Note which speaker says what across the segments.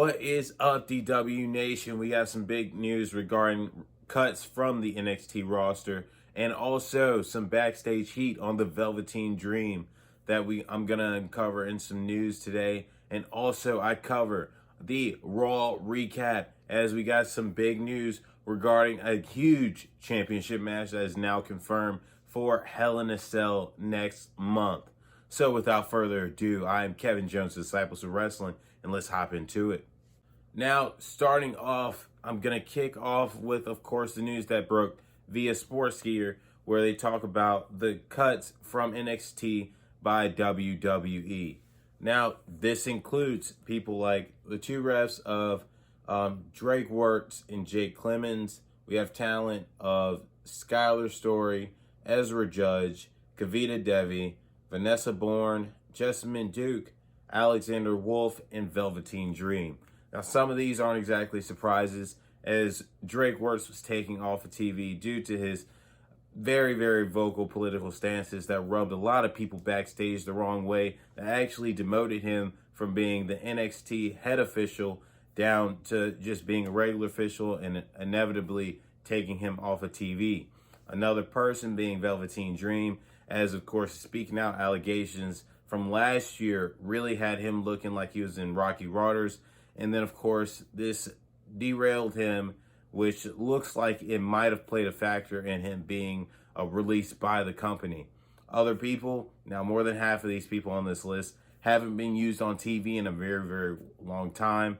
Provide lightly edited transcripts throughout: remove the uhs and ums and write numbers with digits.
Speaker 1: What is up, DW Nation? We got some big news regarding cuts from the NXT roster and also some backstage heat on the Velveteen Dream that I'm going to uncover in some news today. And also I cover the Raw recap as we got some big news regarding a huge championship match that is now confirmed for Hell in a Cell next month. So without further ado, I am Kevin Jones, Disciples of Wrestling, and let's hop into it. Now, starting off, I'm going to kick off with, of course, the news that broke via Sportskeeda, where they talk about the cuts from NXT by WWE. Now, this includes people like the two refs of Drake Works and Jake Clemens. We have talent of Skylar Story, Ezra Judge, Kavita Devi, Vanessa Bourne, Jessamine Duke, Alexander Wolf, and Velveteen Dream. Now, some of these aren't exactly surprises, as Drake Works was taken off of TV due to his very, very vocal political stances that rubbed a lot of people backstage the wrong way, that actually demoted him from being the NXT head official down to just being a regular official and inevitably taking him off of TV. Another person being Velveteen Dream, as of course speaking out allegations from last year really had him looking like he was in rocky waters. And then of course this derailed him, which looks like it might have played a factor in him being released by the company. Other people, now more than half of these people on this list, haven't been used on TV in a very, very long time.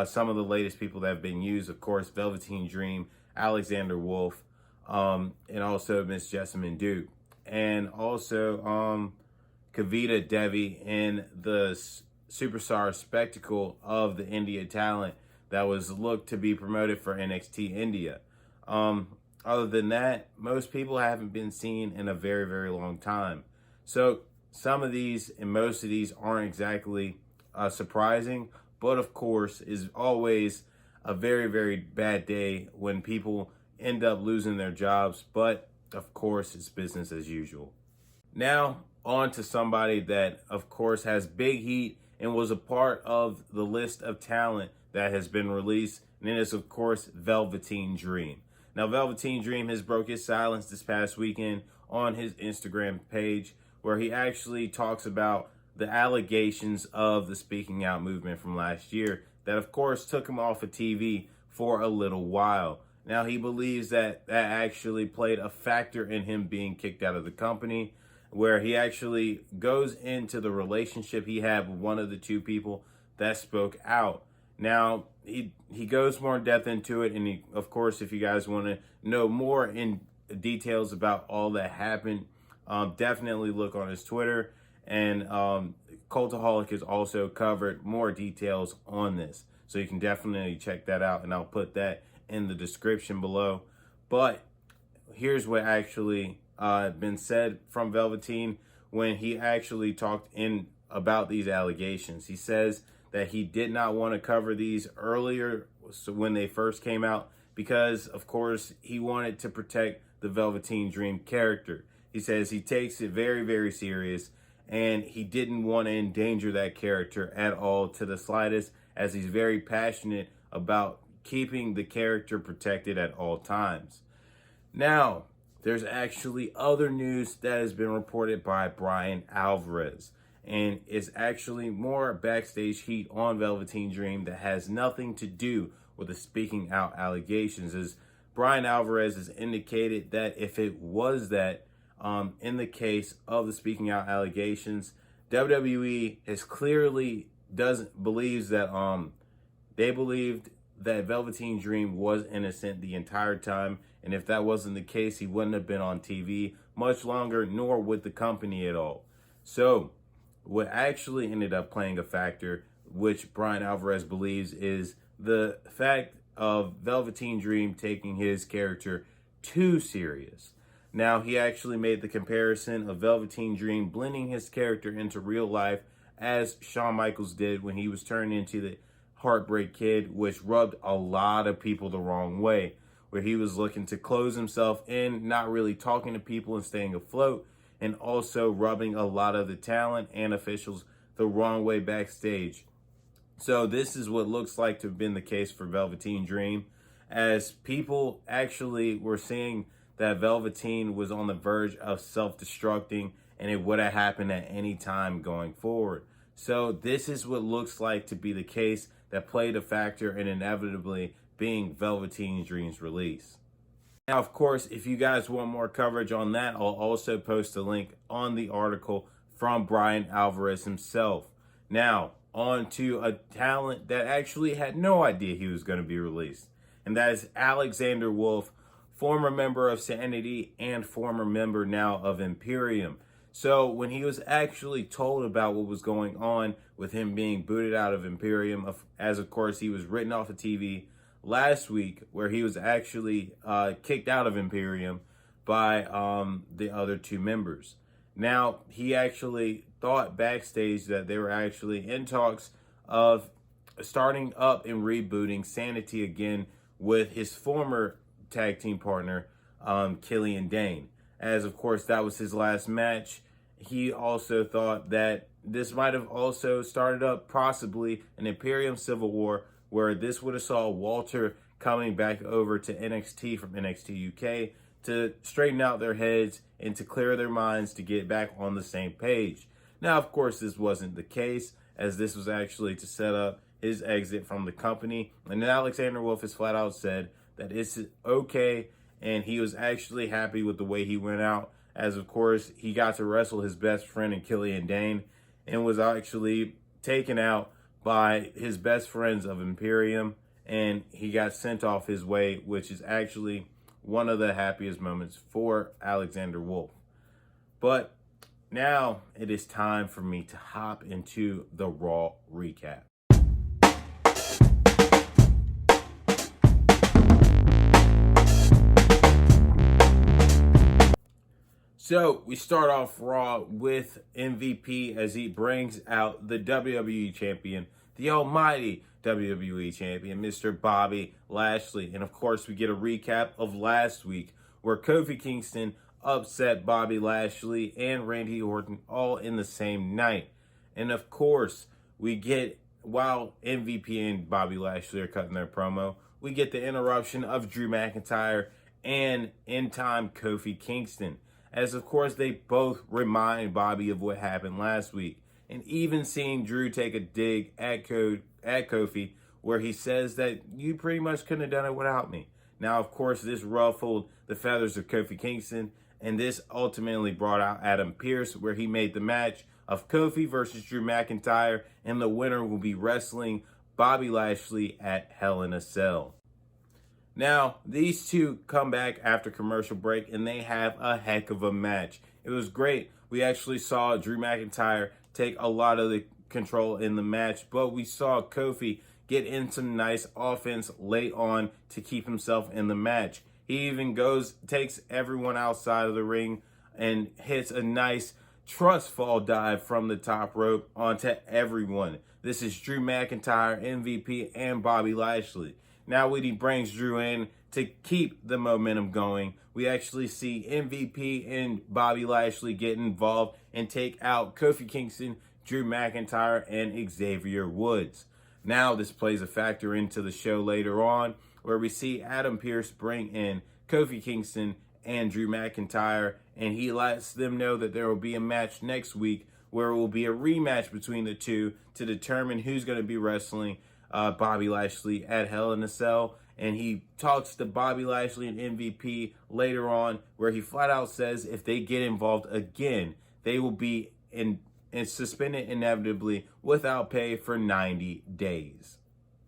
Speaker 1: Some of the latest people that have been used, of course, Velveteen Dream, Alexander Wolf, and also Miss Jessamine Duke. And also Kavita Devi in the superstar spectacle of the India talent that was looked to be promoted for NXT India. Other than that, most people haven't been seen in a very, very long time. So some of these and most of these aren't exactly surprising, but of course is always a very, very bad day when people end up losing their jobs. But of course, it's business as usual. Now, on to somebody that, of course, has big heat and was a part of the list of talent that has been released, and it is, of course, Velveteen Dream. Now, Velveteen Dream has broke his silence this past weekend on his Instagram page, where he actually talks about the allegations of the speaking out movement from last year that, of course, took him off of TV for a little while. Now, he believes that that actually played a factor in him being kicked out of the company, where he actually goes into the relationship he had with one of the two people that spoke out. Now, he goes more in depth into it, and he, of course, if you guys want to know more in details about all that happened, definitely look on his Twitter, and Cultaholic has also covered more details on this, so you can definitely check that out, and I'll put that in the description below. But here's what actually been said from Velveteen when he actually talked in about these allegations. He says that he did not want to cover these earlier, so when they first came out, because of course he wanted to protect the Velveteen Dream character. He says he takes it very, very serious, and he didn't want to endanger that character at all to the slightest, as he's very passionate about keeping the character protected at all times. Now, there's actually other news that has been reported by Brian Alvarez, and it's actually more backstage heat on Velveteen Dream that has nothing to do with the speaking out allegations, as Brian Alvarez has indicated that if it was that, in the case of the speaking out allegations, WWE has clearly believes that they believed that Velveteen Dream was innocent the entire time, and if that wasn't the case, he wouldn't have been on TV much longer, nor with the company at all. So what actually ended up playing a factor, which Brian Alvarez believes, is the fact of Velveteen Dream taking his character too serious. Now, he actually made the comparison of Velveteen Dream blending his character into real life, as Shawn Michaels did when he was turned into the Heartbreak Kid, which rubbed a lot of people the wrong way, where he was looking to close himself in, not really talking to people and staying afloat, and also rubbing a lot of the talent and officials the wrong way backstage. So this is what looks like to have been the case for Velveteen Dream, as people actually were seeing that Velveteen was on the verge of self-destructing and it would have happened at any time going forward. So this is what looks like to be the case that played a factor in inevitably being Velveteen Dream's release. Now, of course, if you guys want more coverage on that, I'll also post a link on the article from Brian Alvarez himself. Now, on to a talent that actually had no idea he was going to be released, and that is Alexander Wolf, former member of Sanity and former member now of Imperium. So when he was actually told about what was going on with him being booted out of Imperium, as of course he was written off of TV last week, where he was actually kicked out of Imperium by the other two members. Now, he actually thought backstage that they were actually in talks of starting up and rebooting Sanity again with his former tag team partner, Killian Dane. As, of course, that was his last match. He also thought that this might have also started up possibly an Imperium Civil War, where this would have saw Walter coming back over to NXT from NXT UK to straighten out their heads and to clear their minds to get back on the same page. Now, of course, this wasn't the case, as this was actually to set up his exit from the company. And Alexander Wolf has flat out said that it's okay, and he was actually happy with the way he went out, as of course he got to wrestle his best friend in Killian Dane and was actually taken out by his best friends of Imperium, and he got sent off his way, which is actually one of the happiest moments for Alexander Wolf. But now it is time for me to hop into the Raw recap. So we start off Raw with MVP as he brings out the WWE Champion, the almighty WWE Champion, Mr. Bobby Lashley. And of course, we get a recap of last week where Kofi Kingston upset Bobby Lashley and Randy Orton all in the same night. And of course, we get, while MVP and Bobby Lashley are cutting their promo, we get the interruption of Drew McIntyre and, in time, Kofi Kingston, as of course they both remind Bobby of what happened last week. And even seeing Drew take a dig at Kofi, where he says that you pretty much couldn't have done it without me. Now, of course, this ruffled the feathers of Kofi Kingston, and this ultimately brought out Adam Pearce, where he made the match of Kofi versus Drew McIntyre, and the winner will be wrestling Bobby Lashley at Hell in a Cell. Now, these two come back after commercial break, and they have a heck of a match. It was great. We actually saw Drew McIntyre take a lot of the control in the match, but we saw Kofi get in some nice offense late on to keep himself in the match. He even takes everyone outside of the ring and hits a nice trust fall dive from the top rope onto everyone. This is Drew McIntyre, MVP, and Bobby Lashley. Now when he brings Drew in to keep the momentum going, we actually see MVP and Bobby Lashley get involved and take out Kofi Kingston, Drew McIntyre, and Xavier Woods. Now this plays a factor into the show later on, where we see Adam Pearce bring in Kofi Kingston and Drew McIntyre, and he lets them know that there will be a match next week where it will be a rematch between the two to determine who's going to be wrestling Bobby Lashley at Hell in a Cell. And he talks to Bobby Lashley and MVP later on, where he flat out says if they get involved again, they will be suspended inevitably without pay for 90 days.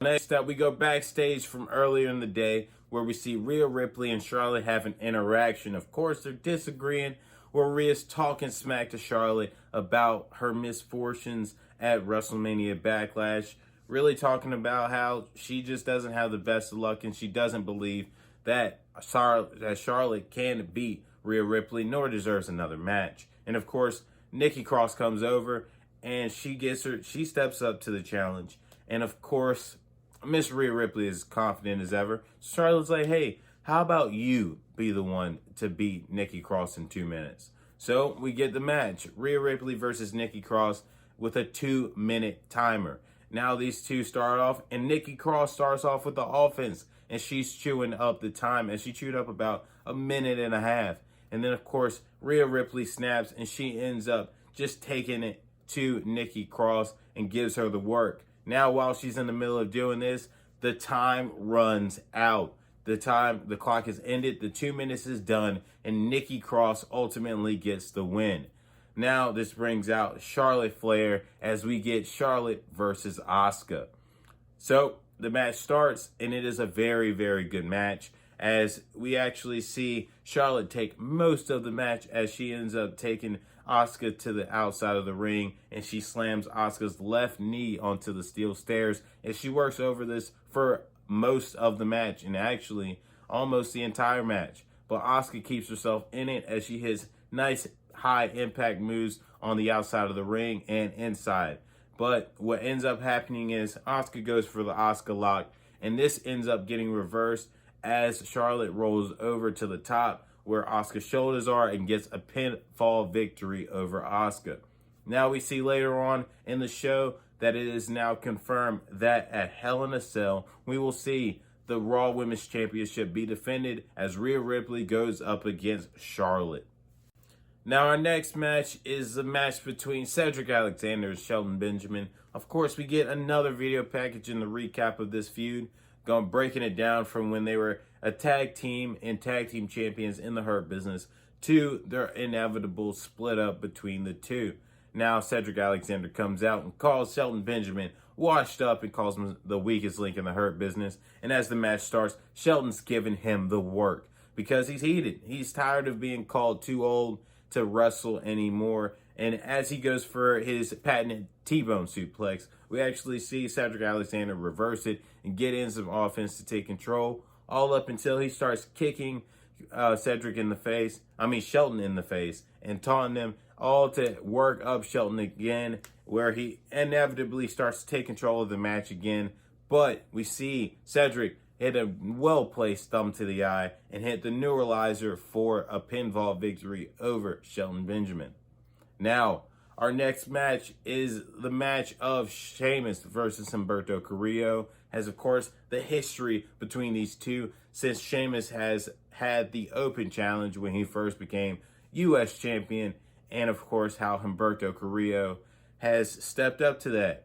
Speaker 1: Next up, we go backstage from earlier in the day, where we see Rhea Ripley and Charlotte have an interaction. Of course, they're disagreeing, where Rhea's talking smack to Charlotte about her misfortunes at WrestleMania Backlash, really talking about how she just doesn't have the best of luck, and she doesn't believe that Charlotte can beat Rhea Ripley, nor deserves another match. And of course, Nikki Cross comes over, and she steps up to the challenge. And of course, Miss Rhea Ripley is confident as ever. Charlotte's like, hey, how about you be the one to beat Nikki Cross in 2 minutes? So we get the match, Rhea Ripley versus Nikki Cross, with a 2-minute timer. Now these two start off, and Nikki Cross starts off with the offense, and she's chewing up the time, and she chewed up about a minute and a half. And then, of course, Rhea Ripley snaps, and she ends up just taking it to Nikki Cross and gives her the work. Now, while she's in the middle of doing this, the time runs out. The clock is ended, the 2 minutes is done, and Nikki Cross ultimately gets the win. Now, this brings out Charlotte Flair as we get Charlotte versus Asuka. So, the match starts, and it is a very, very good match, as we actually see Charlotte take most of the match as she ends up taking Asuka to the outside of the ring, and she slams Asuka's left knee onto the steel stairs, and she works over this for most of the match, and actually almost the entire match. But Asuka keeps herself in it as she hits nice high impact moves on the outside of the ring and inside. But what ends up happening is Asuka goes for the Asuka lock, and this ends up getting reversed as Charlotte rolls over to the top where Asuka's shoulders are and gets a pinfall victory over Asuka. Now we see later on in the show that it is now confirmed that at Hell in a Cell, we will see the Raw Women's Championship be defended as Rhea Ripley goes up against Charlotte. Now our next match is the match between Cedric Alexander and Shelton Benjamin. Of course, we get another video package in the recap of this feud, breaking it down from when they were a tag team and tag team champions in the Hurt Business to their inevitable split up between the two. Now Cedric Alexander comes out and calls Shelton Benjamin washed up and calls him the weakest link in the Hurt Business. And as the match starts, Shelton's giving him the work because he's heated. He's tired of being called too old to wrestle anymore. And as he goes for his patented T-bone suplex, we actually see Cedric Alexander reverse it and get in some offense to take control, all up until he starts kicking Shelton in the face, and taunting them all to work up Shelton again, where he inevitably starts to take control of the match again. But we see Cedric hit a well-placed thumb to the eye and hit the neuralizer for a pinfall victory over Shelton Benjamin. Now, our next match is the match of Sheamus versus Humberto Carrillo, as of course the history between these two, since Sheamus has had the open challenge when he first became U.S. champion, and of course how Humberto Carrillo has stepped up to that.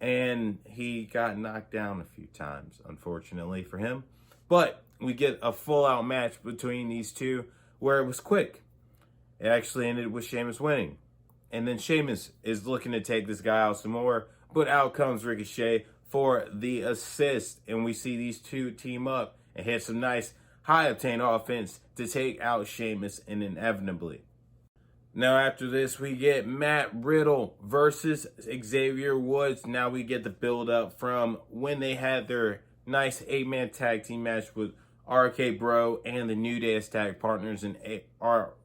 Speaker 1: And he got knocked down a few times, unfortunately for him. But we get a full-out match between these two where it was quick. It actually ended with Sheamus winning. And then Sheamus is looking to take this guy out some more, but out comes Ricochet for the assist. And we see these two team up and hit some nice high-octane offense to take out Sheamus and inevitably. Now after this, we get Matt Riddle versus Xavier Woods. Now we get the build-up from when they had their nice 8-man tag team match with RK Bro and the New Day as tag partners, and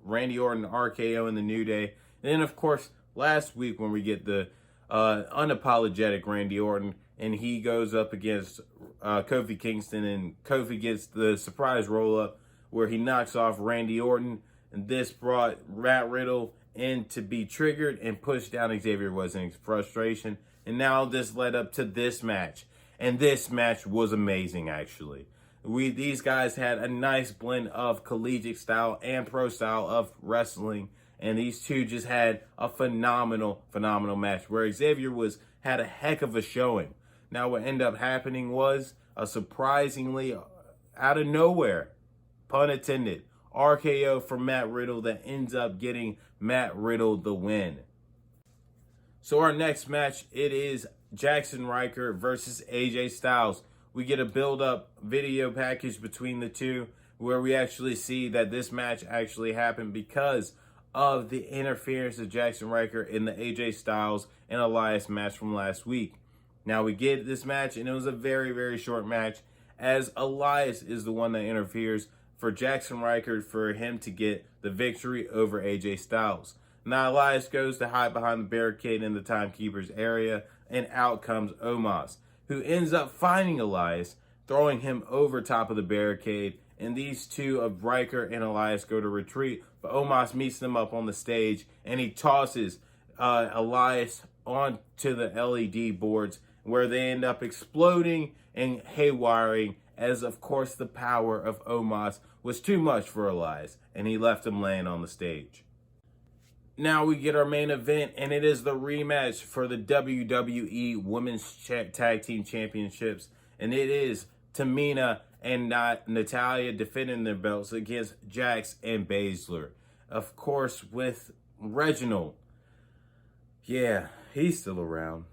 Speaker 1: Randy Orton, RKO, and the New Day. And then, of course, last week when we get the unapologetic Randy Orton, and he goes up against Kofi Kingston, and Kofi gets the surprise roll-up where he knocks off Randy Orton. And this brought Matt Riddle in to be triggered and pushed down Xavier Woods in frustration. And now this led up to this match. And this match was amazing, actually. These guys had a nice blend of collegiate style and pro style of wrestling. And these two just had a phenomenal match where Xavier Woods had a heck of a showing. Now what ended up happening was a surprisingly out of nowhere, pun intended, RKO from Matt Riddle that ends up getting Matt Riddle the win. So our next match, it is Jackson Ryker versus AJ Styles. We get a build-up video package between the two where we actually see that this match actually happened because of the interference of Jackson Ryker in the AJ Styles and Elias match from last week. Now we get this match, and it was a very short match, as Elias is the one that interferes for Jackson Ryker for him to get the victory over AJ Styles. Now Elias goes to hide behind the barricade in the Timekeeper's area, and out comes Omos, who ends up finding Elias, throwing him over top of the barricade, and these two of Ryker and Elias go to retreat, but Omos meets them up on the stage, and he tosses Elias onto the LED boards where they end up exploding and haywiring, as of course the power of Omos was too much for Elias, and he left him laying on the stage. Now we get our main event, and it is the rematch for the WWE Women's Tag Team Championships, and it is Tamina and Natalya defending their belts against Jax and Baszler. Of course, with Reginald. Yeah, he's still around.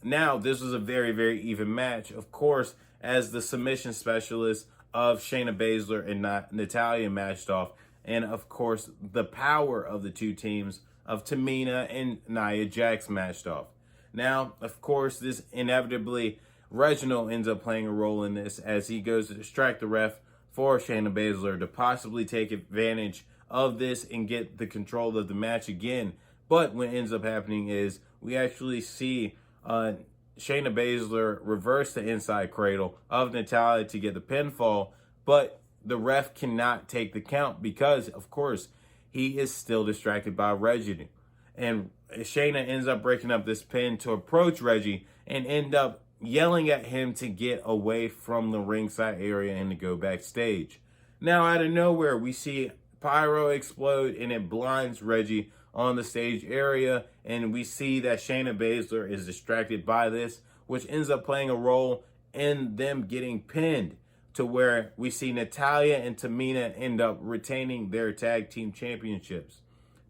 Speaker 1: Now, this was a very, very even match. Of course, as the submission specialist of Shayna Baszler and Natalya matched off. And, of course, the power of the two teams of Tamina and Nia Jax matched off. Now, of course, this inevitably, Reginald ends up playing a role in this as he goes to distract the ref for Shayna Baszler to possibly take advantage of this and get the control of the match again. But what ends up happening is we actually see Shayna Baszler reverse the inside cradle of Natalya to get the pinfall, but the ref cannot take the count because, of course, he is still distracted by Reggie. And Shayna ends up breaking up this pin to approach Reggie and end up yelling at him to get away from the ringside area and to go backstage. Now, out of nowhere, we see pyro explode and it blinds Reggie on the stage area, and we see that Shayna Baszler is distracted by this, which ends up playing a role in them getting pinned, to where we see Natalya and Tamina end up retaining their tag team championships.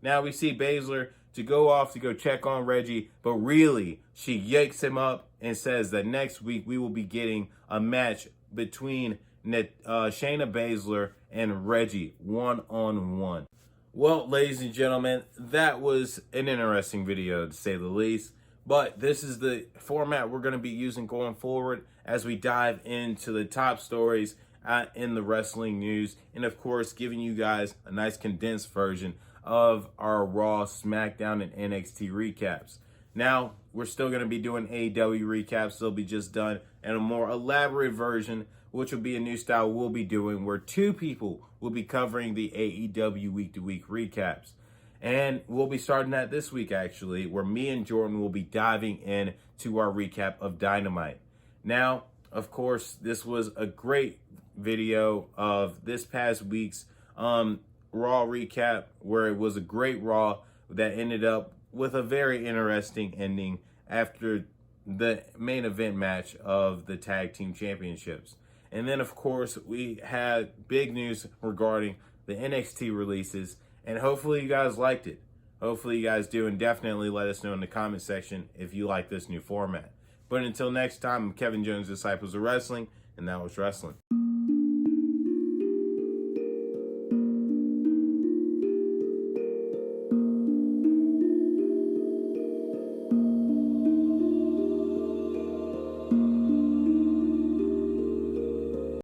Speaker 1: Now we see Baszler to go off to go check on Reggie, but really she yakes him up and says that next week we will be getting a match between Shayna Baszler and Reggie one-on-one. Well, ladies and gentlemen, that was an interesting video to say the least. But this is the format we're going to be using going forward as we dive into the top stories in the wrestling news. And of course, giving you guys a nice condensed version of our Raw, SmackDown, and NXT recaps. Now, we're still going to be doing AEW recaps. They'll be just done in a more elaborate version, which will be a new style we'll be doing where two people will be covering the AEW week-to-week recaps. And we'll be starting that this week, actually, where me and Jordan will be diving in to our recap of Dynamite. Now, of course, this was a great video of this past week's Raw recap, where it was a great Raw that ended up with a very interesting ending after the main event match of the Tag Team Championships. And then, of course, we had big news regarding the NXT releases, and hopefully you guys liked it. Hopefully you guys do, and definitely let us know in the comment section if you like this new format. But until next time, I'm Kevin Jones, Disciples of Wrestling, and that was wrestling.